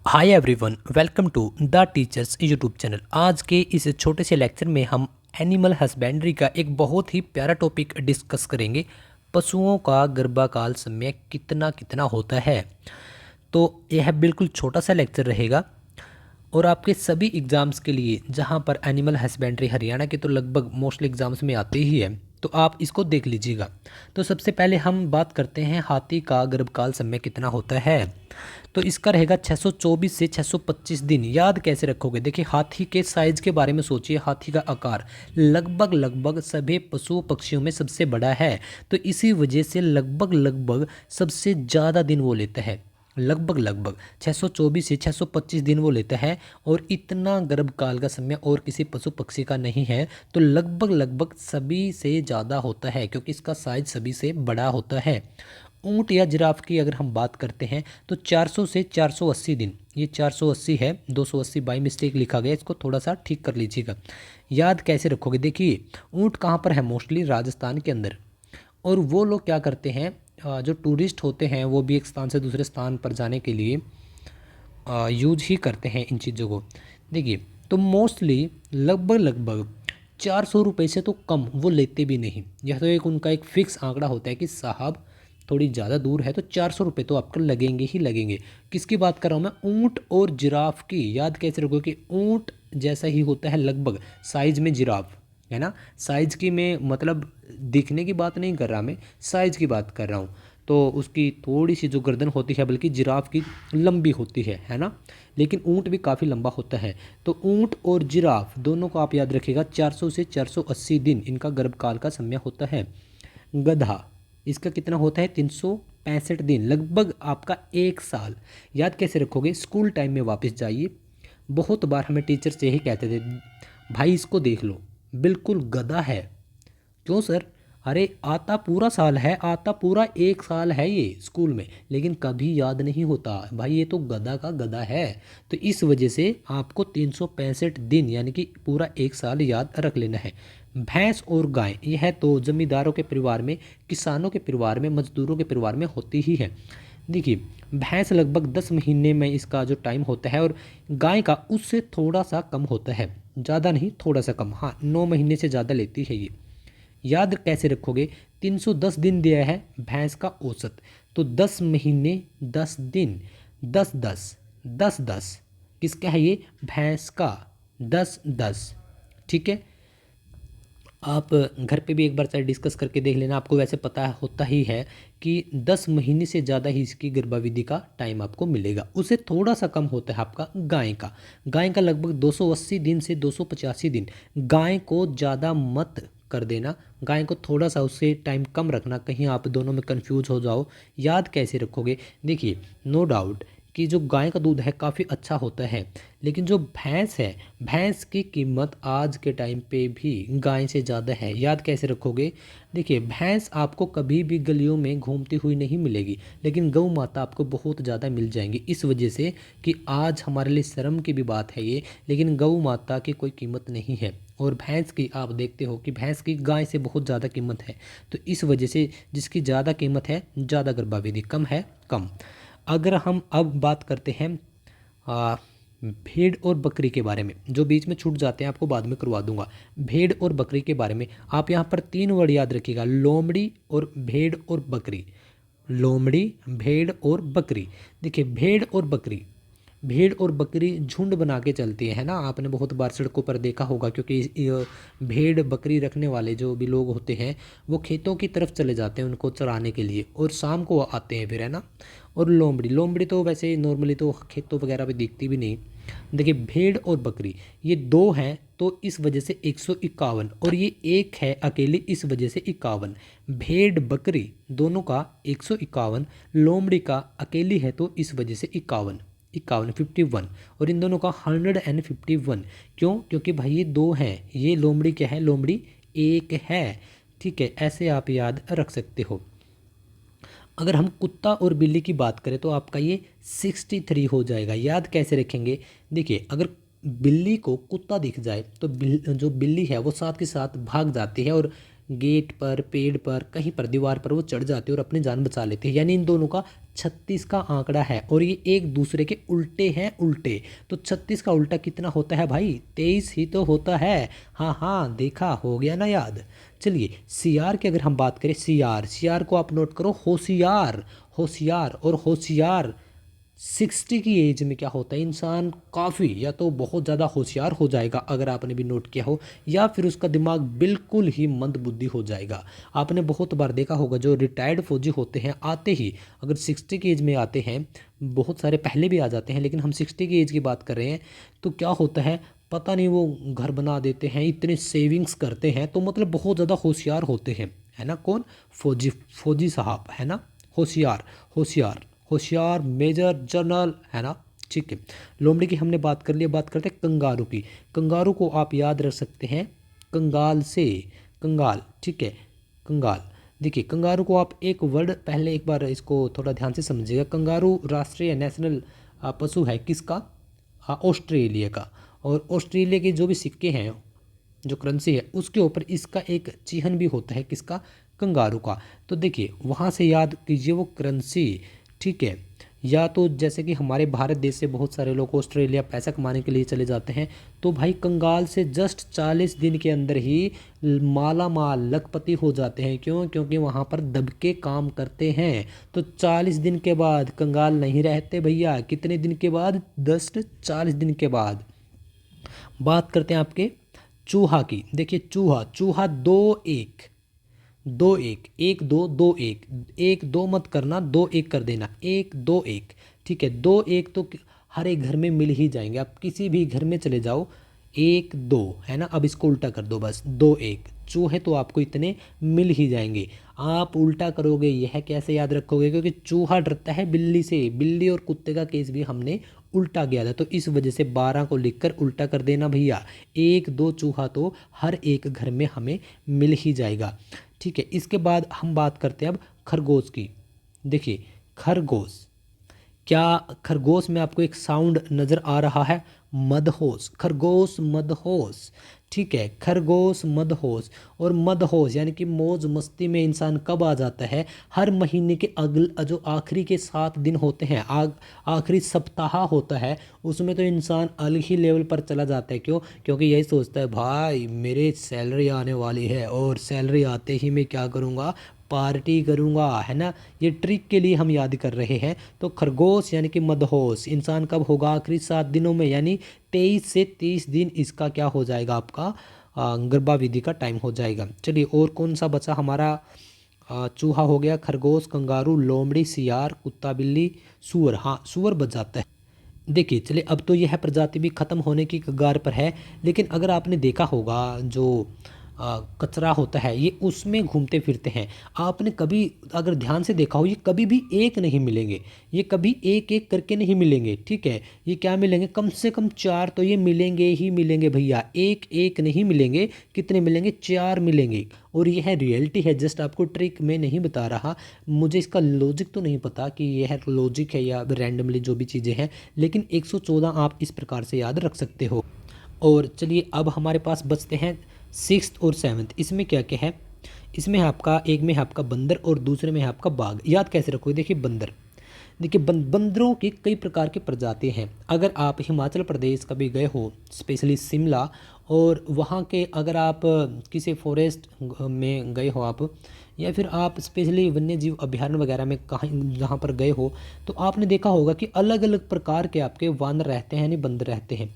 Hi everyone, welcome to the teachers YouTube channel. आज के इस छोटे से लेक्चर में हम एनिमल हस्बेंड्री का एक बहुत ही प्यारा टॉपिक डिस्कस करेंगे। पशुओं का गर्भाकाल समय कितना कितना होता है। तो यह बिल्कुल छोटा सा लेक्चर रहेगा और आपके सभी एग्ज़ाम्स के लिए, जहां पर एनिमल हस्बेंड्री हरियाणा के तो लगभग मोस्टली एग्ज़ाम्स में आते ही है, तो आप इसको देख लीजिएगा। तो सबसे पहले हम बात करते हैं हाथी का गर्भकाल समय कितना होता है। तो इसका रहेगा 624 से 625 दिन। याद कैसे रखोगे? देखिए, हाथी के साइज के बारे में सोचिए। हाथी का आकार लगभग लगभग सभी पशु पक्षियों में सबसे बड़ा है, तो इसी वजह से लगभग लगभग सबसे ज़्यादा दिन वो लेता है। लगभग लगभग 624 से 625 दिन वो लेता है, और इतना गर्भकाल का समय और किसी पशु पक्षी का नहीं है। तो लगभग लगभग सभी से ज़्यादा होता है, क्योंकि इसका साइज सभी से बड़ा होता है। ऊंट या जिराफ की अगर हम बात करते हैं तो 400 से 480 दिन। ये 480 है, 280 बाई मिस्टेक लिखा गया, इसको थोड़ा सा ठीक कर लीजिएगा। याद कैसे रखोगे? देखिए, ऊंट कहाँ पर है? मोस्टली राजस्थान के अंदर। और वो लोग क्या करते हैं, जो टूरिस्ट होते हैं वो भी एक स्थान से दूसरे स्थान पर जाने के लिए यूज ही करते हैं इन चीज़ों को। देखिए, तो मोस्टली लगभग लगभग 400 रुपये से तो कम वो लेते भी नहीं। यह तो एक उनका एक फिक्स आंकड़ा होता है कि साहब थोड़ी ज़्यादा दूर है तो 400 रुपये तो आपको लगेंगे ही लगेंगे। किसकी बात कर रहा हूँ मैं? ऊँट और जिराफ की। याद कैसे रखो कि ऊँट जैसा ही होता है लगभग साइज में जिराफ, है ना। साइज की मैं मतलब दिखने की बात नहीं कर रहा, मैं साइज की बात कर रहा हूँ। तो उसकी थोड़ी सी जो गर्दन होती है बल्कि जिराफ की लंबी होती है ना। लेकिन ऊँट भी काफ़ी लंबा होता है। तो ऊँट और जिराफ दोनों को आप याद रखिएगा, 400 से 480 दिन इनका गर्भकाल का समय होता है। गधा, इसका कितना होता है? 365 दिन, लगभग आपका एक साल। याद कैसे रखोगे? स्कूल टाइम में वापस जाइए। बहुत बार हमें टीचर से यही कहते थे, भाई इसको देख लो, बिल्कुल गधा है। क्यों सर? अरे आता पूरा साल है, आता पूरा एक साल है ये स्कूल में, लेकिन कभी याद नहीं होता। भाई ये तो गधा का गधा है। तो इस वजह से आपको 365 दिन यानी कि पूरा एक साल याद रख लेना है। भैंस और गाय, यह तो जमींदारों के परिवार में, किसानों के परिवार में, मजदूरों के परिवार में होती ही है। देखिए, भैंस लगभग 10 महीने में इसका जो टाइम होता है, और गाय का उससे थोड़ा सा कम होता है। ज़्यादा नहीं, थोड़ा सा कम। हाँ, 9 महीने से ज़्यादा लेती है ये। याद कैसे रखोगे? 310 दिन दिया है भैंस का औसत। तो 10 महीने 10 दिन, 10 10 10 10 किसका है ये? भैंस का। 10 10, ठीक है। आप घर पे भी एक बार चाहे डिस्कस करके देख लेना। आपको वैसे पता होता ही है कि 10 महीने से ज़्यादा ही इसकी गर्भावधि का टाइम आपको मिलेगा। उससे थोड़ा सा कम होता है आपका गाय का। गाय का लगभग 280 दिन से 285 दिन। गाय को ज़्यादा मत कर देना, गाय को थोड़ा सा उससे टाइम कम रखना, कहीं आप दोनों में कंफ्यूज हो जाओ। याद कैसे रखोगे? देखिए, नो डाउट कि जो गाय का दूध है काफ़ी अच्छा होता है, लेकिन जो भैंस है, भैंस की कीमत आज के टाइम पे भी गाय से ज़्यादा है। याद कैसे रखोगे? देखिए, भैंस आपको कभी भी गलियों में घूमती हुई नहीं मिलेगी, लेकिन गौ माता आपको बहुत ज़्यादा मिल जाएंगी। इस वजह से कि आज हमारे लिए शर्म की भी बात है ये, लेकिन गौ माता की कोई कीमत नहीं है। और भैंस की आप देखते हो कि भैंस की गाय से बहुत ज़्यादा कीमत है। तो इस वजह से जिसकी ज़्यादा कीमत है, ज़्यादा गर्भावधि, कम है कम। अगर हम अब बात करते हैं भेड़ और बकरी के बारे में, जो बीच में छूट जाते हैं आपको बाद में करवा दूंगा। भेड़ और बकरी के बारे में आप यहाँ पर 3 वर्ड याद रखिएगा, लोमड़ी और भेड़ और बकरी। लोमड़ी, भेड़ और बकरी। देखिए, भेड़ और बकरी झुंड बना के चलती है ना। आपने बहुत बार सड़कों पर देखा होगा, क्योंकि भेड़ बकरी रखने वाले जो भी लोग होते हैं वो खेतों की तरफ चले जाते हैं उनको चराने के लिए, और शाम को आते हैं फिर, है ना। और लोमड़ी, लोमड़ी तो वैसे नॉर्मली तो खेतों वगैरह पे दिखती भी नहीं। देखिए, भेड़ और बकरी ये दो हैं तो इस वजह से 151, और ये एक है अकेली इस वजह से 51। भेड़ बकरी दोनों का 151, लोमड़ी का अकेली है तो इस वजह से 51, 51 और इन दोनों का 151। क्यों? क्योंकि भाई ये दो हैं। ये लोमड़ी क्या है? लोमड़ी एक है। ठीक है, ऐसे आप याद रख सकते हो। अगर हम कुत्ता और बिल्ली की बात करें तो आपका ये 63 हो जाएगा। याद कैसे रखेंगे? देखिए, अगर बिल्ली को कुत्ता दिख जाए तो जो बिल्ली है वो साथ के साथ भाग जाती है, और गेट पर, पेड़ पर, कहीं पर, दीवार पर वो चढ़ जाते हैं और अपनी जान बचा लेते हैं। यानी इन दोनों का 36 का आंकड़ा है और ये एक दूसरे के उल्टे हैं, उल्टे। तो 36 का उल्टा कितना होता है भाई? 23 ही तो होता है। हाँ हाँ, देखा, हो गया ना याद। चलिए सीआर की अगर हम बात करें, सीआर को आप नोट करो, होशियार, होशियार। और होशियार 60 की एज में क्या होता है, इंसान काफ़ी या तो बहुत ज़्यादा होशियार हो जाएगा, अगर आपने भी नोट किया हो, या फिर उसका दिमाग बिल्कुल ही मंदबुद्धि हो जाएगा। आपने बहुत बार देखा होगा जो रिटायर्ड फौजी होते हैं, आते ही अगर 60 की एज में आते हैं, बहुत सारे पहले भी आ जाते हैं, लेकिन हम 60 की एज की बात कर रहे हैं, तो क्या होता है पता नहीं, वो घर बना देते हैं, इतने सेविंग्स करते हैं, तो मतलब बहुत ज़्यादा होशियार होते हैं, है ना। कौन? फौजी, फौजी साहब, है ना। होशियार, होशियार, होशियार, मेजर जनरल, है ना। ठीक है, लोमड़ी की हमने बात कर ली। बात करते हैं कंगारू की। कंगारू को आप याद रख सकते हैं कंगाल से, कंगाल, ठीक है, कंगाल। देखिए कंगारू को आप एक वर्ड पहले एक बार इसको थोड़ा ध्यान से समझिएगा। कंगारू राष्ट्रीय नेशनल पशु है किसका? ऑस्ट्रेलिया का। और ऑस्ट्रेलिया के जो भी सिक्के हैं, जो करेंसी है, उसके ऊपर इसका एक चिन्ह भी होता है, किसका? कंगारू का। तो देखिए वहाँ से याद कीजिए वो करेंसी, ठीक है। या तो जैसे कि हमारे भारत देश से बहुत सारे लोग ऑस्ट्रेलिया पैसा कमाने के लिए चले जाते हैं, तो भाई कंगाल से जस्ट 40 दिन के अंदर ही माला माल लखपति हो जाते हैं। क्यों? क्योंकि वहाँ पर दब के काम करते हैं। तो 40 दिन के बाद कंगाल नहीं रहते भैया। कितने दिन के बाद? 40 दिन के बाद। बात करते हैं आपके चूहा की। देखिए चूहा, चूहा 2-1, 2-1, 1-2, 2-1, 1-2 मत करना, 2-1 कर देना, 1-2-1, ठीक है। 2-1 तो हर एक घर में मिल ही जाएंगे, आप किसी भी घर में चले जाओ, 1-2, है ना। अब इसको उल्टा कर दो, बस 2-1 चूहे तो आपको इतने मिल ही जाएंगे। आप उल्टा करोगे, यह कैसे याद रखोगे? क्योंकि चूहा डरता है बिल्ली से। बिल्ली और कुत्ते का केस भी हमने उल्टा किया था, तो इस वजह से 12 को लिखकर उल्टा कर देना भैया। 1-2 चूहा तो हर एक घर में हमें मिल ही जाएगा, ठीक है। इसके बाद हम बात करते हैं अब खरगोश की। देखिए खरगोश, क्या खरगोश में आपको एक साउंड नज़र आ रहा है? मदहोश, खरगोश मदहोश, ठीक है। खरगोश मदहोश। और मदहोश यानी कि मौज मस्ती में इंसान कब आ जाता है? हर महीने के जो आखिरी के 7 दिन होते हैं, आखिरी सप्ताह होता है, उसमें तो इंसान अलग ही लेवल पर चला जाता है। क्यों? क्योंकि यही सोचता है भाई मेरे सैलरी आने वाली है और सैलरी आते ही मैं क्या करूँगा? पार्टी करूँगा, है ना। ये ट्रिक के लिए हम याद कर रहे हैं। तो खरगोश यानी कि मदहोश इंसान कब होगा? आखिरी 7 दिनों में, यानी 23 से 30 दिन इसका क्या हो जाएगा? आपका गर्भाविधि का टाइम हो जाएगा। चलिए और कौन सा बचा हमारा? चूहा हो गया, खरगोश, कंगारू, लोमड़ी, सियार, कुत्ता, बिल्ली, सूअर। हाँ सूअर बच जाता है। देखिए चलिए अब तो यह प्रजाति भी ख़त्म होने की कगार पर है, लेकिन अगर आपने देखा होगा जो कचरा होता है ये उसमें घूमते फिरते हैं। आपने कभी अगर ध्यान से देखा हो, ये कभी भी एक नहीं मिलेंगे, ये कभी एक एक करके नहीं मिलेंगे, ठीक है। ये क्या मिलेंगे? कम से कम 4 तो ये मिलेंगे ही मिलेंगे भैया, एक एक नहीं मिलेंगे। कितने मिलेंगे? 4 मिलेंगे। और यह रियलिटी है, जस्ट आपको ट्रिक में नहीं बता रहा। मुझे इसका लॉजिक तो नहीं पता कि यह लॉजिक है या रैंडमली जो भी चीज़ें हैं, लेकिन 114 आप इस प्रकार से याद रख सकते हो। और चलिए अब हमारे पास बचते हैं 6th और 7th। इसमें क्या क्या है? इसमें है आपका, एक में है आपका बंदर और दूसरे में है आपका बाघ। याद कैसे रखोगे? देखिए बंदर, देखिए बंदरों की कई प्रकार की प्रजातियां हैं। अगर आप हिमाचल प्रदेश कभी गए हो, स्पेशली शिमला, और वहाँ के अगर आप किसी फॉरेस्ट में गए हो आप, या फिर आप स्पेशली वन्य जीव अभयारण्य वगैरह में कहीं जहाँ पर गए हो, तो आपने देखा होगा कि अलग अलग प्रकार के आपके वानर रहते हैं, यानी बंदर रहते हैं।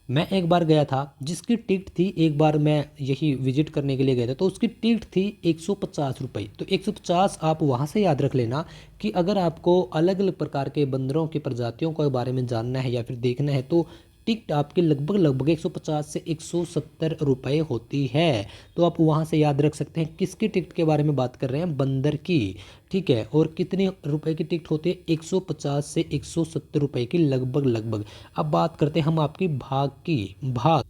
मैं एक बार गया था जिसकी टिकट थी, एक बार मैं यही विजिट करने के लिए गया था, तो उसकी टिकट थी 150 रुपये। तो 150 आप वहाँ से याद रख लेना कि अगर आपको अलग अलग प्रकार के बंदरों की प्रजातियों के बारे में जानना है या फिर देखना है, तो टिकट आपकी लगभग 150 से 170 रुपये होती है। तो आप वहाँ से याद रख सकते हैं। किसकी टिकट के बारे में बात कर रहे हैं? बंदर की, ठीक है। और कितने रुपए की टिकट होती है? 150 से 170 रुपये की लगभग। अब बात करते हैं हम आपकी भाग की। भाग,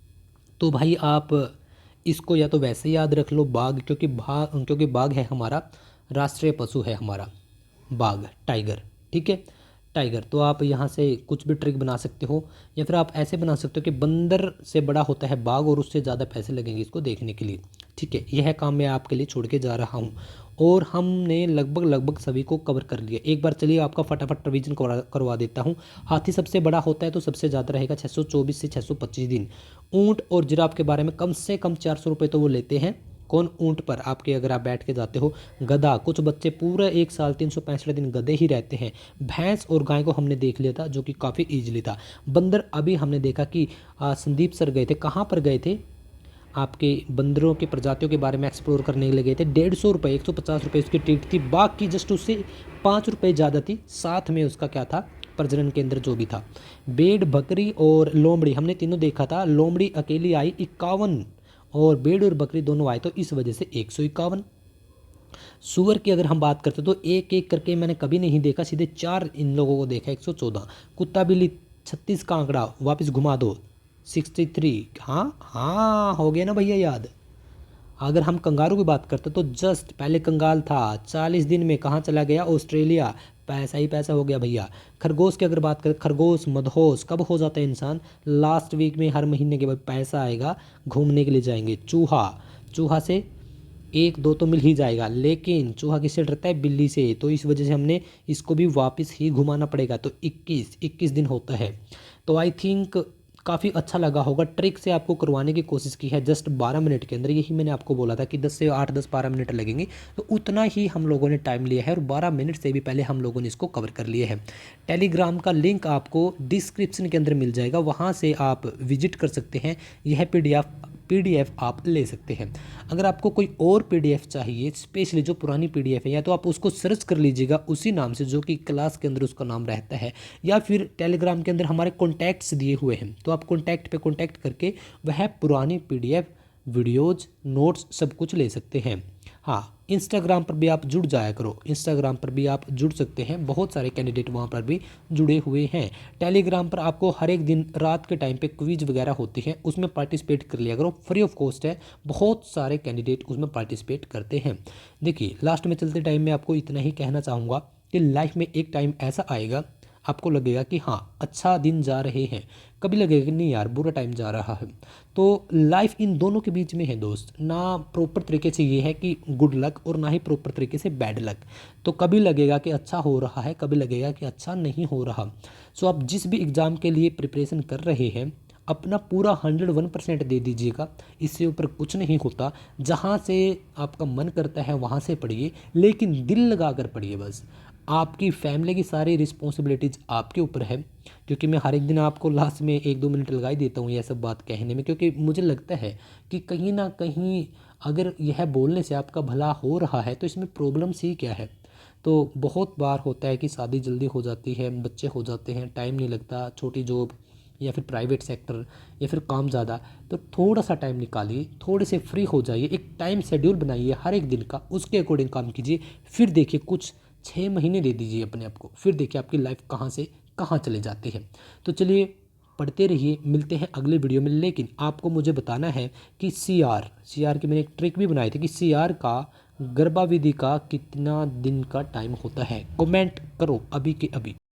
तो भाई आप इसको या तो वैसे याद रख लो बाघ, क्योंकि बाघ है हमारा राष्ट्रीय पशु है हमारा, बाघ, टाइगर, ठीक है। टाइगर। तो आप यहाँ से कुछ भी ट्रिक बना सकते हो, या फिर आप ऐसे बना सकते हो कि बंदर से बड़ा होता है बाघ और उससे ज़्यादा पैसे लगेंगे इसको देखने के लिए। ठीक है, यह काम मैं आपके लिए छोड़ के जा रहा हूँ और हमने लगभग सभी को कवर कर लिया। एक बार चलिए आपका फटाफट रिवीजन करवा देता हूँ। हाथी सबसे बड़ा होता है तो सबसे ज़्यादा रहेगा 624 से 625 दिन। ऊँट और जिराफ के बारे में कम से कम 400 रुपये तो वो लेते हैं। कौन? ऊँट पर आपके, अगर आप बैठ के जाते हो। गधा, कुछ बच्चे पूरा एक साल 365 दिन गधे ही रहते हैं। भैंस और गाय को हमने देख लिया था जो कि काफ़ी ईजिली था। बंदर अभी हमने देखा कि संदीप सर गए थे, कहाँ पर गए थे? आपके बंदरों की प्रजातियों के बारे में एक्सप्लोर करने के लिए गए थे। 150 रुपये, 150 रुपये उसकी टिकट थी। बाघ की जस्ट उससे 5 रुपये ज़्यादा थी। साथ में उसका क्या था? प्रजनन केंद्र जो भी था। भेड़, बकरी और लोमड़ी हमने तीनों देखा था। लोमड़ी अकेली आई 51 और भेड़ और बकरी दोनों आए तो इस वजह से 151। सुअर की अगर हम बात करते तो एक एक करके मैंने कभी नहीं देखा, सीधे 4 इन लोगों को देखा, 114। कुत्ता बिल्ली 36 का आंकड़ा वापस घुमा दो, 63। हाँ हाँ, हो गया ना भैया याद। अगर हम कंगारू की बात करते तो जस्ट पहले कंगाल था, 40 दिन में कहाँ चला गया? ऑस्ट्रेलिया। पैसा ही पैसा हो गया भैया। खरगोश की अगर बात करें, खरगोश मदहोश कब हो जाता है इंसान? लास्ट वीक में, हर महीने के बाद पैसा आएगा, घूमने के लिए जाएंगे। चूहा, चूहा से एक दो तो मिल ही जाएगा, लेकिन चूहा किससे डरता है? बिल्ली से। तो इस वजह से हमने इसको भी वापस ही घुमाना पड़ेगा। तो 21 दिन होता है। तो आई थिंक काफ़ी अच्छा लगा होगा। ट्रिक से आपको करवाने की कोशिश की है जस्ट 12 मिनट के अंदर। यही मैंने आपको बोला था कि 10 से 8, 10-12 मिनट लगेंगे, तो उतना ही हम लोगों ने टाइम लिया है और 12 मिनट से भी पहले हम लोगों ने इसको कवर कर लिया है। टेलीग्राम का लिंक आपको डिस्क्रिप्शन के अंदर मिल जाएगा, वहाँ से आप विजिट कर सकते हैं। यह पीडीएफ आप ले सकते हैं। अगर आपको कोई और पीडीएफ चाहिए, स्पेशली जो पुरानी पीडीएफ है, या तो आप उसको सर्च कर लीजिएगा उसी नाम से जो कि क्लास के अंदर उसका नाम रहता है, या फिर टेलीग्राम के अंदर हमारे कॉन्टैक्ट्स दिए हुए हैं, तो आप कॉन्टैक्ट पे कॉन्टैक्ट करके वह पुरानी पीडीएफ, वीडियोज़, नोट्स सब कुछ ले सकते हैं। हाँ, इंस्टाग्राम पर भी आप जुड़ जाया करो, इंस्टाग्राम पर भी आप जुड़ सकते हैं, बहुत सारे कैंडिडेट वहाँ पर भी जुड़े हुए हैं। टेलीग्राम पर आपको हर एक दिन रात के टाइम पे क्विज वगैरह होती है, उसमें पार्टिसिपेट कर लिया करो, फ्री ऑफ कॉस्ट है। बहुत सारे कैंडिडेट उसमें पार्टिसिपेट करते हैं। देखिए, लास्ट में चलते टाइम में आपको इतना ही कहना चाहूँगा कि लाइफ में एक टाइम ऐसा आएगा, आपको लगेगा कि हाँ अच्छा दिन जा रहे हैं, कभी लगेगा कि नहीं यार बुरा टाइम जा रहा है। तो लाइफ इन दोनों के बीच में है दोस्त, ना प्रॉपर तरीके से ये है कि गुड लक और ना ही प्रॉपर तरीके से बैड लक। तो कभी लगेगा कि अच्छा हो रहा है, कभी लगेगा कि अच्छा नहीं हो रहा। सो आप जिस भी एग्ज़ाम के लिए प्रिपरेशन कर रहे हैं, अपना पूरा 101% दे दीजिएगा, इससे ऊपर कुछ नहीं होता। जहाँ से आपका मन करता है वहाँ से पढ़िए, लेकिन दिल लगा कर पढ़िए बस। आपकी फैमिली की सारी रिस्पॉन्सिबिलिटीज़ आपके ऊपर है, क्योंकि मैं हर एक दिन आपको लास्ट में 1-2 मिनट लगा ही देता हूँ यह सब बात कहने में, क्योंकि मुझे लगता है कि कहीं ना कहीं अगर यह बोलने से आपका भला हो रहा है तो इसमें प्रॉब्लम्स ही क्या है। तो बहुत बार होता है कि शादी जल्दी हो जाती है, बच्चे हो जाते हैं, टाइम नहीं लगता, छोटी जॉब या फिर प्राइवेट सेक्टर या फिर काम ज़्यादा। तो थोड़ा सा टाइम निकालिए, थोड़े से फ्री हो जाइए, एक टाइम शेड्यूल बनाइए हर एक दिन का, उसके अकॉर्डिंग काम कीजिए। फिर देखिए, कुछ 6 महीने दे दीजिए अपने आप को, फिर देखिए आपकी लाइफ कहाँ से कहाँ चले जाती है। तो चलिए पढ़ते रहिए, मिलते हैं अगले वीडियो में। लेकिन आपको मुझे बताना है कि सी आर की मैंने एक ट्रिक भी बनाई थी कि सी आर का गर्भाविधि का कितना दिन का टाइम होता है। कमेंट करो अभी के अभी।